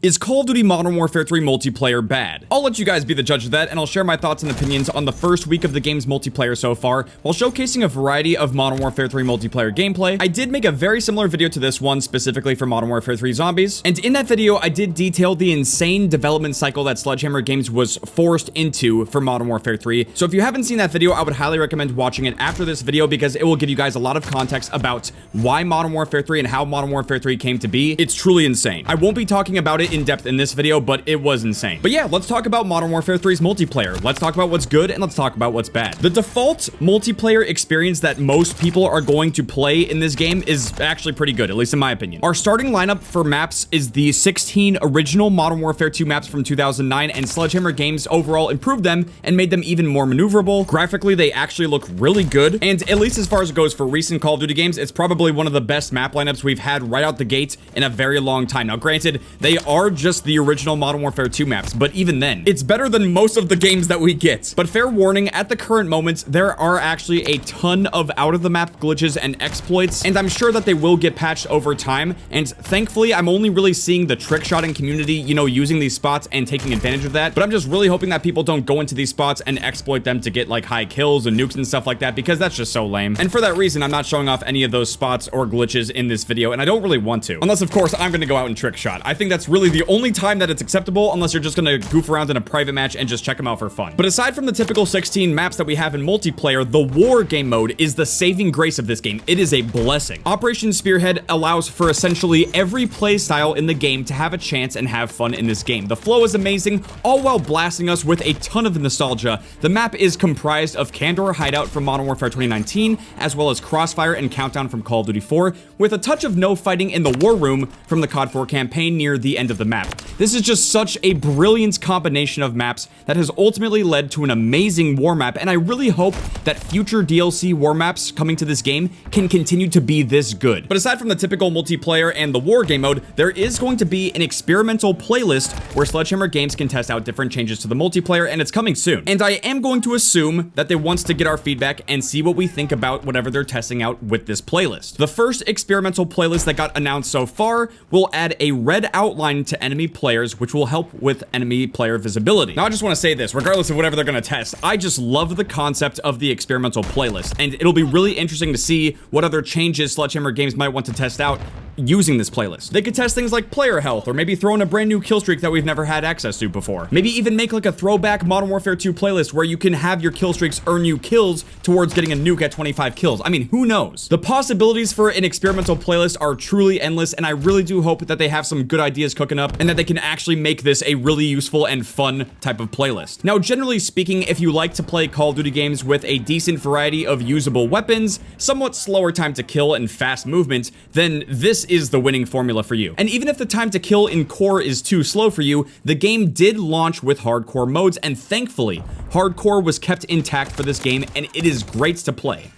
Is Call of Duty Modern Warfare 3 multiplayer bad? I'll let you guys be the judge of that, and I'll share my thoughts and opinions on the first week of the game's multiplayer so far, while showcasing a variety of Modern Warfare 3 multiplayer gameplay. I did make a very similar video to this one, specifically for Modern Warfare 3 Zombies, and in that video, I did detail the insane development cycle that Sledgehammer Games was forced into for Modern Warfare 3. So if you haven't seen that video, I would highly recommend watching it after this video, because it will give you guys a lot of context about why Modern Warfare 3 and how Modern Warfare 3 came to be. It's truly insane. I won't be talking about it in depth in this video, but it was insane. But yeah, let's talk about Modern Warfare 3's multiplayer. Let's talk about what's good and let's talk about what's bad. The default multiplayer experience that most people are going to play in this game is actually pretty good, at least in my opinion. Our starting lineup for maps is the 16 original Modern Warfare 2 maps from 2009, and Sledgehammer Games overall improved them and made them even more maneuverable. Graphically, they actually look really good, and at least as far as it goes for recent Call of Duty games, it's probably one of the best map lineups we've had right out the gate in a very long time. Now, granted, they are just the original Modern Warfare 2 maps, but even then, it's better than most of the games that we get. But fair warning, at the current moment, there are actually a ton of out-of-the-map glitches and exploits, and I'm sure that they will get patched over time, and thankfully, I'm only really seeing the trick-shotting community, you know, using these spots and taking advantage of that, but I'm just really hoping that people don't go into these spots and exploit them to get, like, high kills and nukes and stuff like that, because that's just so lame. And for that reason, I'm not showing off any of those spots or glitches in this video, and I don't really want to. Unless, of course, I'm gonna go out and trick shot. I think that's really the only time that it's acceptable, unless you're just gonna goof around in a private match and just check them out for fun. But aside from the typical 16 maps that we have in multiplayer, the war game mode is the saving grace of this game. It is a blessing. Operation Spearhead allows for essentially every play style in the game to have a chance and have fun in this game. The flow is amazing, all while blasting us with a ton of nostalgia. The map is comprised of Candor Hideout from Modern Warfare 2019, as well as Crossfire and Countdown from Call of Duty 4, with a touch of no fighting in the War Room from the COD 4 campaign near the end of the map. This is just such a brilliant combination of maps that has ultimately led to an amazing war map, and I really hope that future DLC war maps coming to this game can continue to be this good. But aside from the typical multiplayer and the war game mode, there is going to be an experimental playlist where Sledgehammer Games can test out different changes to the multiplayer, and it's coming soon. And I am going to assume that they want to get our feedback and see what we think about whatever they're testing out with this playlist. The first experimental playlist that got announced so far will add a red outline to enemy players, which will help with enemy player visibility. Now, I just want to say this, regardless of whatever they're going to test, I just love the concept of the experimental playlist, and it'll be really interesting to see what other changes Sledgehammer Games might want to test out using this playlist. They could test things like player health, or maybe throw in a brand new kill streak that we've never had access to before. Maybe even make like a throwback Modern Warfare 2 playlist where you can have your kill streaks earn you kills towards getting a nuke at 25 kills. I mean, who knows? The possibilities for an experimental playlist are truly endless, and I really do hope that they have some good ideas cooking up and that they can actually make this a really useful and fun type of playlist. Now, generally speaking, if you like to play Call of Duty games with a decent variety of usable weapons, somewhat slower time to kill, and fast movement, then this is the winning formula for you. And even if the time to kill in core is too slow for you, the game did launch with hardcore modes, and thankfully, hardcore was kept intact for this game, and it is great to play.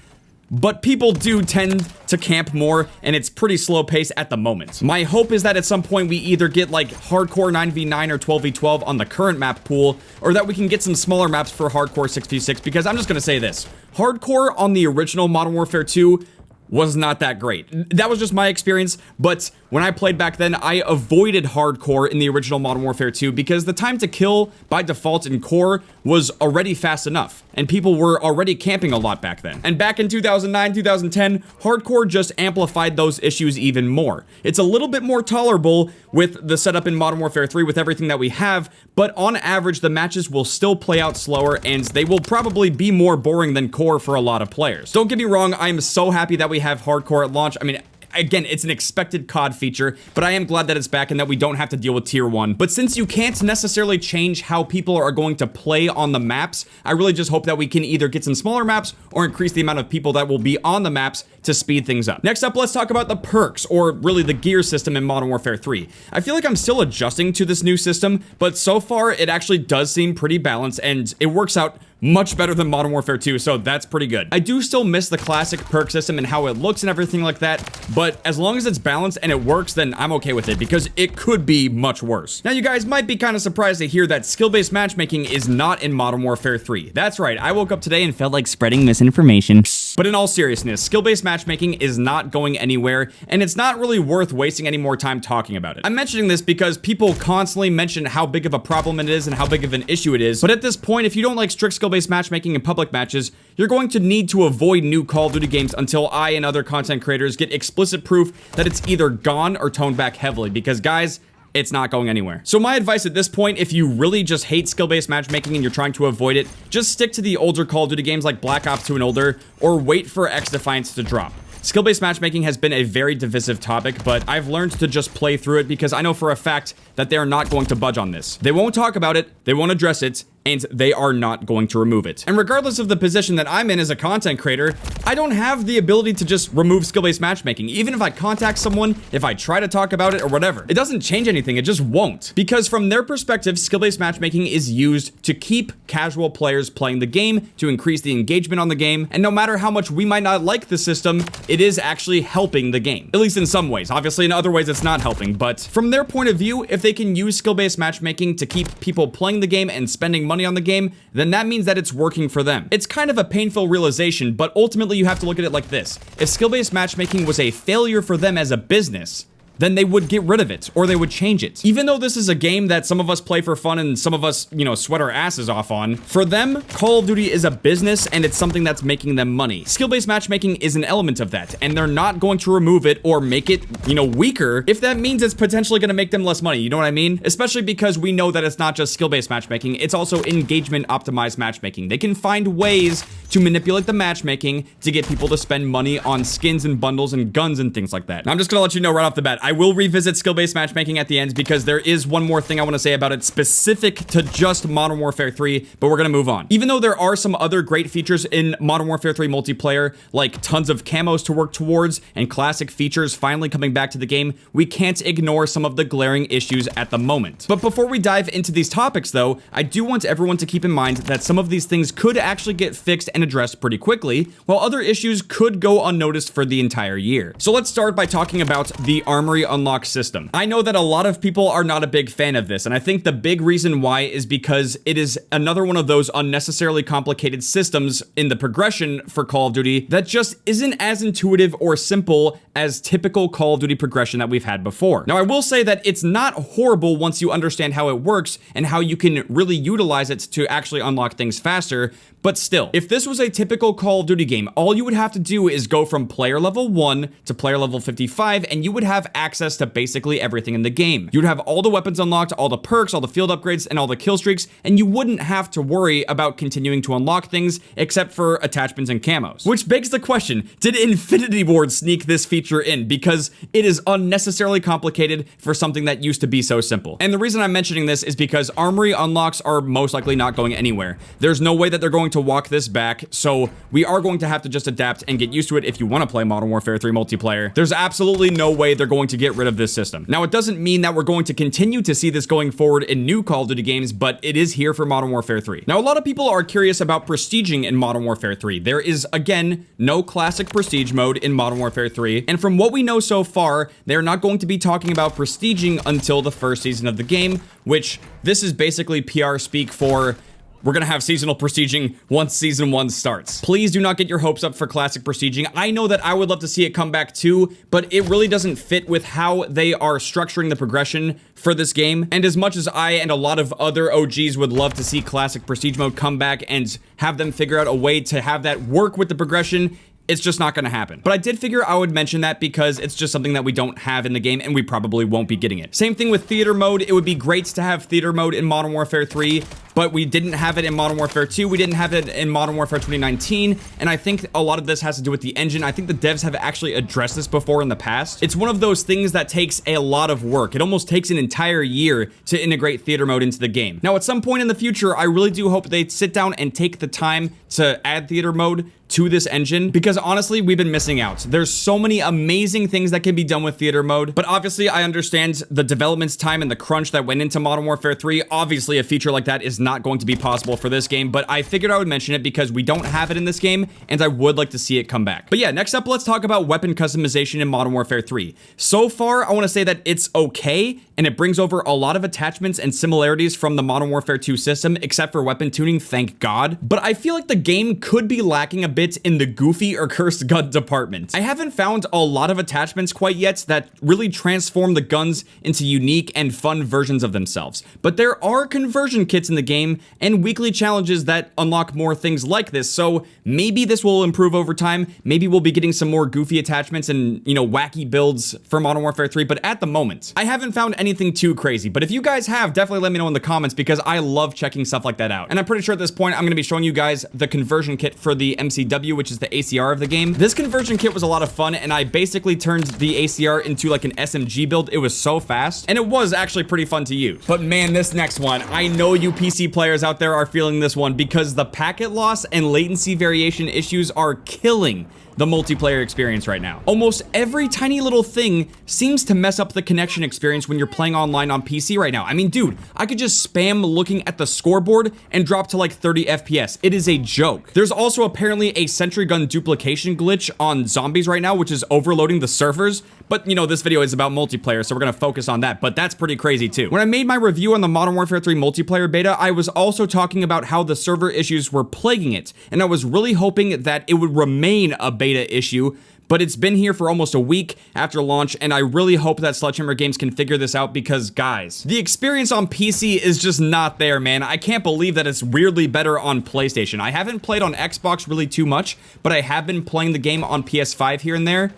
But people do tend to camp more, and it's pretty slow pace at the moment. My hope is that at some point we either get like hardcore 9v9 or 12v12 on the current map pool, or that we can get some smaller maps for hardcore 6v6, because I'm just gonna say this. Hardcore on the original Modern Warfare 2 was not that great. That was just my experience, but when I played back then, I avoided hardcore in the original Modern Warfare 2 because the time to kill by default in core was already fast enough, and people were already camping a lot back then. And back in 2009, 2010, hardcore just amplified those issues even more. It's a little bit more tolerable with the setup in Modern Warfare 3 with everything that we have, but on average, the matches will still play out slower, and they will probably be more boring than core for a lot of players. Don't get me wrong, I am so happy that we have hardcore at launch. I mean, again, it's an expected COD feature, but I am glad that it's back and that we don't have to deal with tier 1. But since you can't necessarily change how people are going to play on the maps, I really just hope that we can either get some smaller maps or increase the amount of people that will be on the maps to speed things up. Next up, let's talk about the perks, or really the gear system in Modern Warfare 3. I feel like I'm still adjusting to this new system, but so far it actually does seem pretty balanced, and it works out much better than Modern Warfare 2, so that's pretty good. I do still miss the classic perk system and how it looks and everything like that, but as long as it's balanced and it works, then I'm okay with it, because it could be much worse. Now, you guys might be kind of surprised to hear that skill-based matchmaking is not in Modern Warfare 3. That's right, I woke up today and felt like spreading misinformation. works. But in all seriousness, skill-based matchmaking is not going anywhere, and it's not really worth wasting any more time talking about it. I'm mentioning this because people constantly mention how big of a problem it is and how big of an issue it is, but at this point, if you don't like strict skill-based matchmaking in public matches, you're going to need to avoid new Call of Duty games until I and other content creators get explicit proof that it's either gone or toned back heavily, because guys, it's not going anywhere. So my advice at this point, if you really just hate skill-based matchmaking and you're trying to avoid it, just stick to the older Call of Duty games like Black Ops 2 and older, or wait for X Defiance to drop. Skill-based matchmaking has been a very divisive topic, but I've learned to just play through it because I know for a fact that they are not going to budge on this. They won't talk about it, they won't address it, and they are not going to remove it. And regardless of the position that I'm in as a content creator, I don't have the ability to just remove skill-based matchmaking. Even if I contact someone, if I try to talk about it or whatever, it doesn't change anything, it just won't. Because from their perspective, skill-based matchmaking is used to keep casual players playing the game, to increase the engagement on the game, and no matter how much we might not like the system, it is actually helping the game. At least in some ways. Obviously in other ways it's not helping, but from their point of view, if they can use skill-based matchmaking to keep people playing the game and spending money on the game, then that means that it's working for them. It's kind of a painful realization, but ultimately you have to look at it like this. If skill-based matchmaking was a failure for them as a business, then they would get rid of it, or they would change it. Even though this is a game that some of us play for fun and some of us, you know, sweat our asses off on, for them, Call of Duty is a business and it's something that's making them money. Skill-based matchmaking is an element of that, and they're not going to remove it or make it, you know, weaker if that means it's potentially going to make them less money, you know what I mean? Especially because we know that it's not just skill-based matchmaking, it's also engagement-optimized matchmaking. They can find ways to manipulate the matchmaking to get people to spend money on skins and bundles and guns and things like that. Now, I'm just gonna let you know right off the bat, I will revisit skill-based matchmaking at the end because there is one more thing I want to say about it specific to just Modern Warfare 3, but we're gonna move on. Even though there are some other great features in Modern Warfare 3 multiplayer, like tons of camos to work towards and classic features finally coming back to the game, we can't ignore some of the glaring issues at the moment. But before we dive into these topics though, I do want everyone to keep in mind that some of these things could actually get fixed and addressed pretty quickly, while other issues could go unnoticed for the entire year. So let's start by talking about the Armory Unlock system. I know that a lot of people are not a big fan of this, and I think the big reason why is because it is another one of those unnecessarily complicated systems in the progression for Call of Duty that just isn't as intuitive or simple as typical Call of Duty progression that we've had before. Now, I will say that it's not horrible once you understand how it works and how you can really utilize it to actually unlock things faster, but still, if this was a typical Call of Duty game, all you would have to do is go from player level 1 to player level 55, and you would have access to basically everything in the game. You'd have all the weapons unlocked, all the perks, all the field upgrades, and all the kill streaks, and you wouldn't have to worry about continuing to unlock things except for attachments and camos. Which begs the question, did Infinity Ward sneak this feature in? Because it is unnecessarily complicated for something that used to be so simple. And the reason I'm mentioning this is because Armory unlocks are most likely not going anywhere. There's no way that they're going to walk this back, so we are going to have to just adapt and get used to it if you want to play Modern Warfare 3 multiplayer. There's absolutely no way they're going to get rid of this system. Now, it doesn't mean that we're going to continue to see this going forward in new Call of Duty games, but it is here for Modern Warfare 3. Now, a lot of people are curious about prestiging in Modern Warfare 3. There is, again, no classic prestige mode in Modern Warfare 3, and from what we know so far, they're not going to be talking about prestiging until the first season of the game, which this is basically PR speak for we're gonna have seasonal prestiging once season 1 starts. Please do not get your hopes up for classic prestiging. I know that I would love to see it come back too, but it really doesn't fit with how they are structuring the progression for this game. And as much as I and a lot of other OGs would love to see classic prestige mode come back and have them figure out a way to have that work with the progression, it's just not going to happen. But I did figure I would mention that because it's just something that we don't have in the game and we probably won't be getting it. Same thing with theater mode. It would be great to have theater mode in Modern Warfare 3, but we didn't have it in Modern Warfare 2. We didn't have it in Modern Warfare 2019, and I think a lot of this has to do with the engine. I think the devs have actually addressed this before in the past. It's one of those things that takes a lot of work. It almost takes an entire year to integrate theater mode into the game. Now, at some point in the future, I really do hope they sit down and take the time to add theater mode to this engine, because honestly, we've been missing out. There's so many amazing things that can be done with theater mode, but obviously I understand the development time and the crunch that went into Modern Warfare 3. Obviously, a feature like that is not going to be possible for this game, but I figured I would mention it because we don't have it in this game, and I would like to see it come back. But yeah, next up, let's talk about weapon customization in Modern Warfare 3. So far, I want to say that it's okay, and and it brings over a lot of attachments and similarities from the Modern Warfare 2 system, except for weapon tuning, thank God. But I feel like the game could be lacking a bit in the goofy or cursed gun department. I haven't found a lot of attachments quite yet that really transform the guns into unique and fun versions of themselves. But there are conversion kits in the game and weekly challenges that unlock more things like this, so maybe this will improve over time. Maybe we'll be getting some more goofy attachments and, you know, wacky builds for Modern Warfare 3, but at the moment, I haven't found anything too crazy. But if you guys have, definitely let me know in the comments, because I love checking stuff like that out. And I'm pretty sure at this point, I'm going to be showing you guys the conversion kit for the MCW, which is the ACR of the game. This conversion kit was a lot of fun, and I basically turned the ACR into like an SMG build. It was so fast, and it was actually pretty fun to use. But man, this next one, I know you PC players out there are feeling this one, because the packet loss and latency variation issues are killing the multiplayer experience right now. Almost every tiny little thing seems to mess up the connection experience when you're playing online on PC right now. I mean, dude, I could just spam looking at the scoreboard and drop to like 30 FPS. It is a joke. There's also apparently a sentry gun duplication glitch on zombies right now, which is overloading the servers. But, you know, this video is about multiplayer, so we're gonna focus on that, but that's pretty crazy too. When I made my review on the Modern Warfare 3 multiplayer beta, I was also talking about how the server issues were plaguing it, and I was really hoping that it would remain a beta issue, but it's been here for almost a week after launch, and I really hope that Sledgehammer Games can figure this out, because guys, the experience on PC is just not there, man. I can't believe that it's weirdly better on PlayStation. I haven't played on Xbox really too much, but I have been playing the game on PS5 here and there,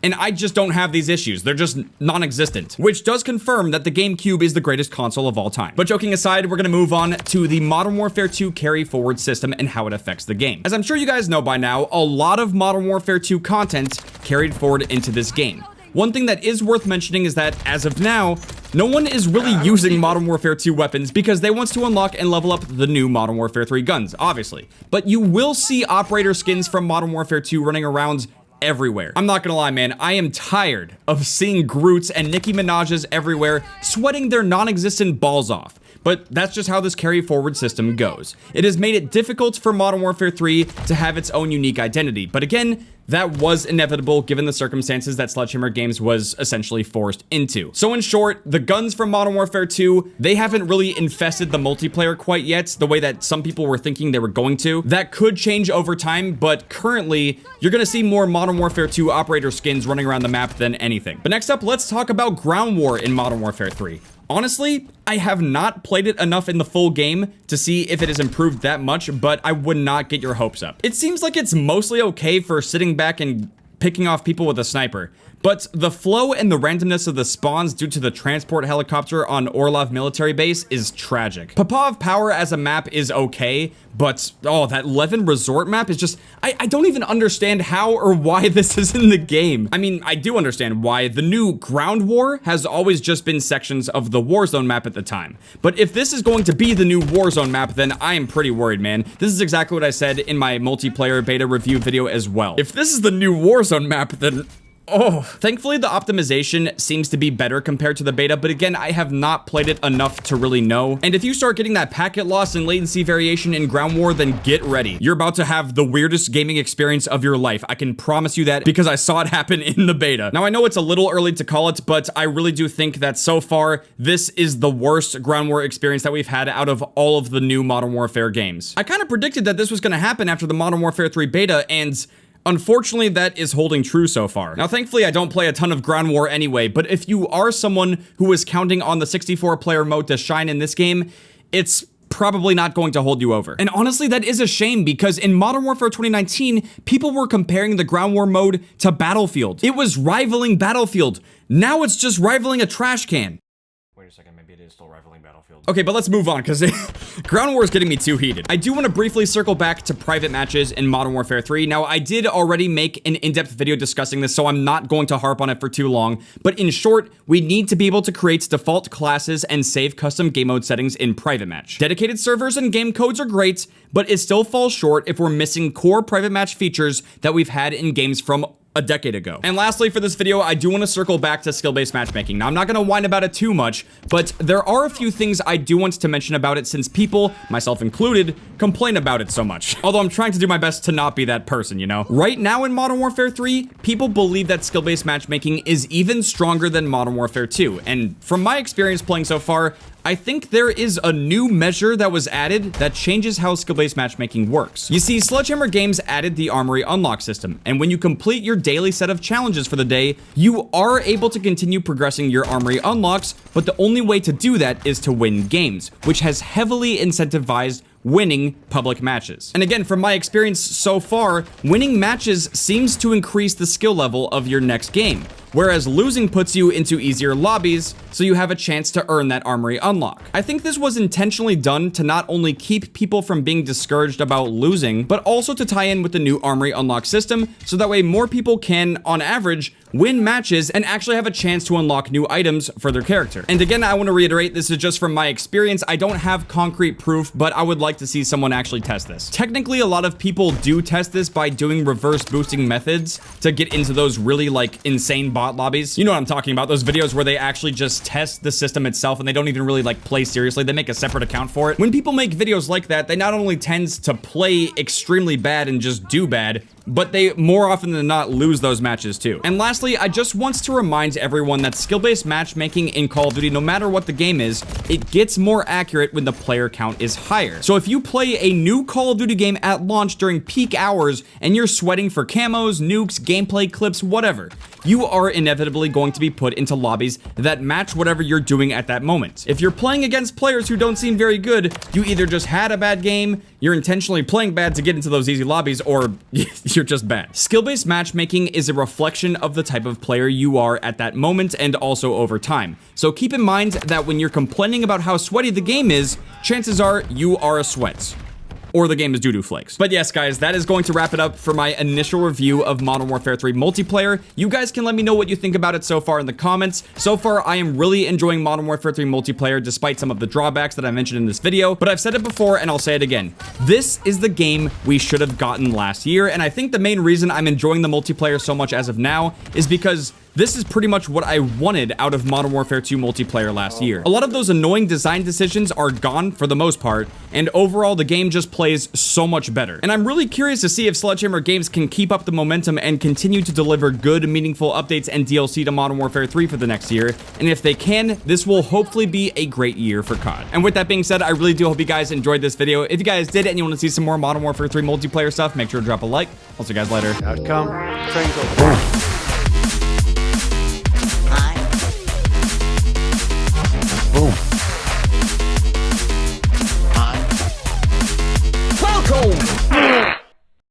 and I just don't have these issues. They're just non-existent, which does confirm that the GameCube is the greatest console of all time. But joking aside, we're gonna move on to the Modern Warfare 2 carry forward system and how it affects the game. As I'm sure you guys know by now, a lot of Modern Warfare 2 content carried forward into this game. One thing that is worth mentioning is that, as of now, no one is really using Modern Warfare 2 weapons because they want to unlock and level up the new Modern Warfare 3 guns, obviously. But you will see operator skins from Modern Warfare 2 running around everywhere. I'm not gonna lie, man, I am tired of seeing Groots and Nicki Minaj's everywhere sweating their non-existent balls off. But that's just how this carry forward system goes. It has made it difficult for Modern Warfare 3 to have its own unique identity. But again, that was inevitable given the circumstances that Sledgehammer Games was essentially forced into. So in short, the guns from Modern Warfare 2, they haven't really infested the multiplayer quite yet, the way that some people were thinking they were going to. That could change over time, but currently, you're gonna see more Modern Warfare 2 operator skins running around the map than anything. But next up, let's talk about ground war in Modern Warfare 3. Honestly, I have not played it enough in the full game to see if it has improved that much, but I would not get your hopes up. It seems like it's mostly okay for sitting back and picking off people with a sniper, but the flow and the randomness of the spawns due to the transport helicopter on Orlov military base is tragic. Popov Power as a map is okay, but oh, that Levin Resort map is just, I don't even understand how or why this is in the game. I mean, I do understand why. The new Ground War has always just been sections of the Warzone map at the time. But if this is going to be the new Warzone map, then I am pretty worried, man. This is exactly what I said in my multiplayer beta review video as well. If this is the new Warzone map, then oh, thankfully the optimization seems to be better compared to the beta, but again, I have not played it enough to really know. And if you start getting that packet loss and latency variation in Ground War, then get ready. You're about to have the weirdest gaming experience of your life. I can promise you that because I saw it happen in the beta. Now, I know it's a little early to call it, but I really do think that so far, this is the worst Ground War experience that we've had out of all of the new Modern Warfare games. I kind of predicted that this was going to happen after the Modern Warfare 3 beta, and unfortunately, that is holding true so far. Now, thankfully, I don't play a ton of Ground War anyway, but if you are someone who is counting on the 64-player mode to shine in this game, it's probably not going to hold you over. And honestly, that is a shame because in Modern Warfare 2019, people were comparing the Ground War mode to Battlefield. It was rivaling Battlefield. Now it's just rivaling a trash can. Wait a second, maybe it is still rivaling Battlefield. Okay, but let's move on because Ground War is getting me too heated. I do want to briefly circle back to private matches in Modern Warfare 3. Now, I did already make an in-depth video discussing this, so I'm not going to harp on it for too long. But in short, we need to be able to create default classes and save custom game mode settings in private match. Dedicated servers and game codes are great, but it still falls short if we're missing core private match features that we've had in games from a decade ago. And lastly, for this video, I do want to circle back to skill-based matchmaking. Now, I'm not going to whine about it too much, but there are a few things I do want to mention about it since people, myself included, complain about it so much. Although I'm trying to do my best to not be that person, you know? Right now in Modern Warfare 3, people believe that skill-based matchmaking is even stronger than Modern Warfare 2. And from my experience playing so far, I think there is a new measure that was added that changes how skill-based matchmaking works. You see, Sledgehammer Games added the Armory Unlock system, and when you complete your daily set of challenges for the day, you are able to continue progressing your Armory Unlocks, but the only way to do that is to win games, which has heavily incentivized winning public matches. And again, from my experience so far, winning matches seems to increase the skill level of your next game, whereas losing puts you into easier lobbies, so you have a chance to earn that Armory Unlock. I think this was intentionally done to not only keep people from being discouraged about losing, but also to tie in with the new Armory Unlock system, so that way more people can, on average, win matches and actually have a chance to unlock new items for their character. And again, I want to reiterate, this is just from my experience. I don't have concrete proof, but I would like to see someone actually test this. Technically, a lot of people do test this by doing reverse boosting methods to get into those really like insane bot lobbies. You know what I'm talking about, those videos where they actually just test the system itself and they don't even really like play seriously. They make a separate account for it. When people make videos like that, they not only tend to play extremely bad and just do bad, but they more often than not lose those matches too. And lastly, I just want to remind everyone that skill-based matchmaking in Call of Duty, no matter what the game is, it gets more accurate when the player count is higher. So if you play a new Call of Duty game at launch during peak hours and you're sweating for camos, nukes, gameplay clips, whatever, you are inevitably going to be put into lobbies that match whatever you're doing at that moment. If you're playing against players who don't seem very good, you either just had a bad game, you're intentionally playing bad to get into those easy lobbies, or you're just bad. Skill-based matchmaking is a reflection of the type of player you are at that moment and also over time. So keep in mind that when you're complaining about how sweaty the game is, chances are you are a sweat. Or the game is doo-doo flakes. But yes, guys, that is going to wrap it up for my initial review of Modern Warfare 3 Multiplayer. You guys can let me know what you think about it so far in the comments. So far, I am really enjoying Modern Warfare 3 Multiplayer despite some of the drawbacks that I mentioned in this video. But I've said it before and I'll say it again. This is the game we should have gotten last year. And I think the main reason I'm enjoying the multiplayer so much as of now is because this is pretty much what I wanted out of Modern Warfare 2 Multiplayer last year. A lot of those annoying design decisions are gone for the most part, and overall the game just plays so much better. And I'm really curious to see if Sledgehammer Games can keep up the momentum and continue to deliver good, meaningful updates and DLC to Modern Warfare 3 for the next year. And if they can, this will hopefully be a great year for COD. And with that being said, I really do hope you guys enjoyed this video. If you guys did and you want to see some more Modern Warfare 3 Multiplayer stuff, make sure to drop a like. I'll see you guys later. Outcome, triangle.